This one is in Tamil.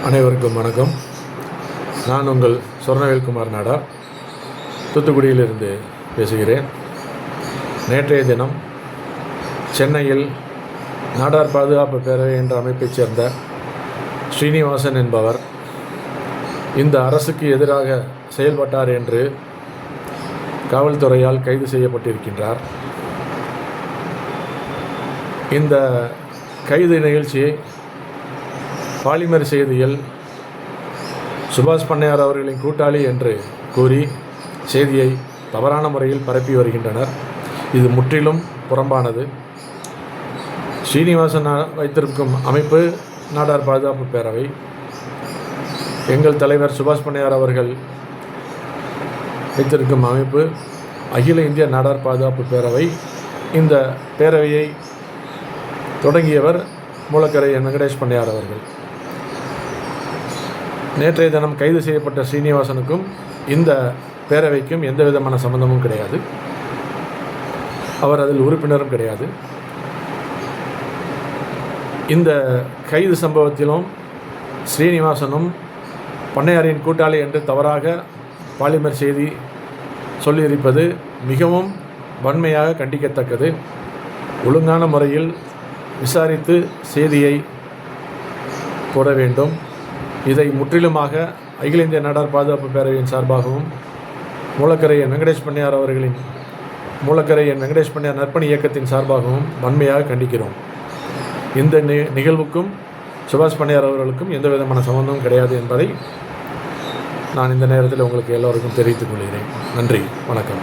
அனைவருக்கும் வணக்கம். நான் உங்கள் சொர்ணவேல்குமார் நாடார், தூத்துக்குடியிலிருந்து பேசுகிறேன். நேற்றைய தினம் சென்னையில் நாடார் பாதுகாப்பு பேரவை என்ற அமைப்பைச் சேர்ந்த ஸ்ரீனிவாசன் என்பவர் இந்த அரசுக்கு எதிராக செயல்பட்டார் என்று காவல்துறையால் கைது செய்யப்பட்டிருக்கின்றார். இந்த கைது நிகழ்ச்சியை பாலிமர் செய்தியில் சுபாஷ் பண்ணையார் அவர்களின் கூட்டாளி என்று கூறி செய்தியை தவறான முறையில் பரப்பி வருகின்றனர். இது முற்றிலும் புறம்பானது. ஸ்ரீனிவாசன் வைத்திருக்கும் அமைப்பு நாடார் பாதுகாப்பு பேரவை. எங்கள் தலைவர் சுபாஷ் பண்ணையார் அவர்கள் வைத்திருக்கும் அமைப்பு அகில இந்திய நாடார் பாதுகாப்பு பேரவை. இந்த பேரவையை தொடங்கியவர் மூலக்கரை வெங்கடேஷ் பண்ணையார் அவர்கள். நேற்றைய தினம் கைது செய்யப்பட்ட ஸ்ரீனிவாசனுக்கும் இந்த பேரவைக்கும் எந்த விதமான சம்பந்தமும் கிடையாது. அவர் அதில் உறுப்பினரும் கிடையாது. இந்த கைது சம்பவத்திலும் ஸ்ரீனிவாசனும் பண்ணையாரின் கூட்டாளி என்று தவறாக பாலிமர் செய்தி சொல்லியிருப்பது மிகவும் வன்மையாக கண்டிக்கத்தக்கது. ஒழுங்கான முறையில் விசாரித்து செய்தியை போட வேண்டும். இதை முற்றிலுமாக அகில இந்திய நாடார் பாதுகாப்பு பேரவையின் சார்பாகவும் மூலக்கரை வெங்கடேஷ் பண்ணையார் அவர்களின் மூலக்கரை வெங்கடேஷ் பண்ணையார் நற்பணி இயக்கத்தின் சார்பாகவும் வன்மையாக கண்டிக்கிறோம். இந்த நிகழ்வுக்கும் சுபாஷ் பண்ணையார் அவர்களுக்கும் எந்த விதமான சம்பந்தமும் கிடையாது என்பதை நான் இந்த நேரத்தில் உங்களுக்கு எல்லோருக்கும் தெரிவித்துக் கொள்கிறேன். நன்றி, வணக்கம்.